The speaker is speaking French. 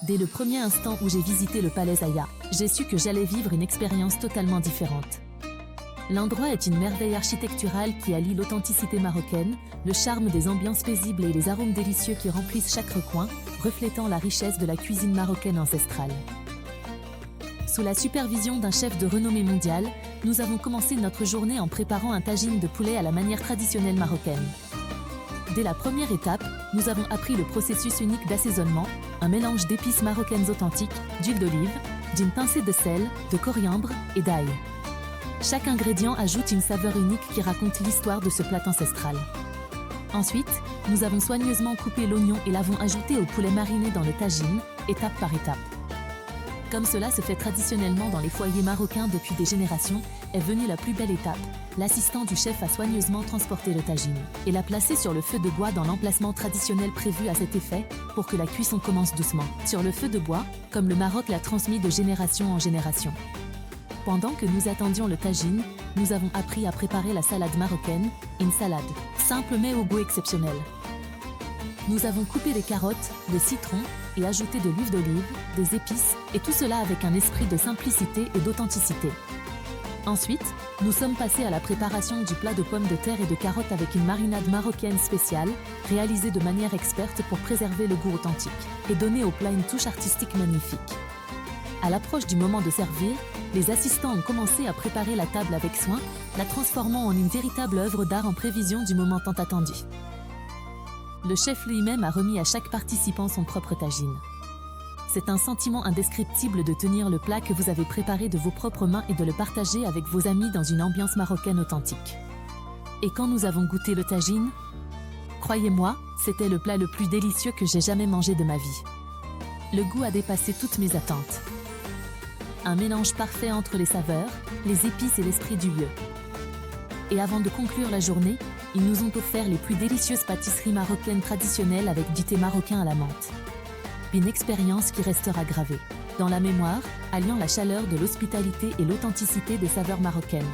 Dès le premier instant où j'ai visité le palais Zaya, j'ai su que j'allais vivre une expérience totalement différente. L'endroit est une merveille architecturale qui allie l'authenticité marocaine, le charme des ambiances paisibles et les arômes délicieux qui remplissent chaque recoin, reflétant la richesse de la cuisine marocaine ancestrale. Sous la supervision d'un chef de renommée mondiale, nous avons commencé notre journée en préparant un tagine de poulet à la manière traditionnelle marocaine. Dès la première étape, nous avons appris le processus unique d'assaisonnement, un mélange d'épices marocaines authentiques, d'huile d'olive, d'une pincée de sel, de coriandre et d'ail. Chaque ingrédient ajoute une saveur unique qui raconte l'histoire de ce plat ancestral. Ensuite, nous avons soigneusement coupé l'oignon et l'avons ajouté au poulet mariné dans le tagine, étape par étape. Comme cela se fait traditionnellement dans les foyers marocains depuis des générations, est venue la plus belle étape. L'assistant du chef a soigneusement transporté le tagine et l'a placé sur le feu de bois dans l'emplacement traditionnel prévu à cet effet pour que la cuisson commence doucement. Sur le feu de bois, comme le Maroc l'a transmis de génération en génération. Pendant que nous attendions le tagine, nous avons appris à préparer la salade marocaine, une salade simple mais au goût exceptionnel. Nous avons coupé des carottes, des citrons et ajouté de l'huile d'olive, des épices et tout cela avec un esprit de simplicité et d'authenticité. Ensuite, nous sommes passés à la préparation du plat de pommes de terre et de carottes avec une marinade marocaine spéciale, réalisée de manière experte pour préserver le goût authentique et donner au plat une touche artistique magnifique. À l'approche du moment de servir, les assistants ont commencé à préparer la table avec soin, la transformant en une véritable œuvre d'art en prévision du moment tant attendu. Le chef lui-même a remis à chaque participant son propre tagine. C'est un sentiment indescriptible de tenir le plat que vous avez préparé de vos propres mains et de le partager avec vos amis dans une ambiance marocaine authentique. Et quand nous avons goûté le tagine, croyez-moi, c'était le plat le plus délicieux que j'ai jamais mangé de ma vie. Le goût a dépassé toutes mes attentes. Un mélange parfait entre les saveurs, les épices et l'esprit du lieu. Et avant de conclure la journée, ils nous ont offert les plus délicieuses pâtisseries marocaines traditionnelles avec du thé marocain à la menthe. Une expérience qui restera gravée dans la mémoire, alliant la chaleur de l'hospitalité et l'authenticité des saveurs marocaines.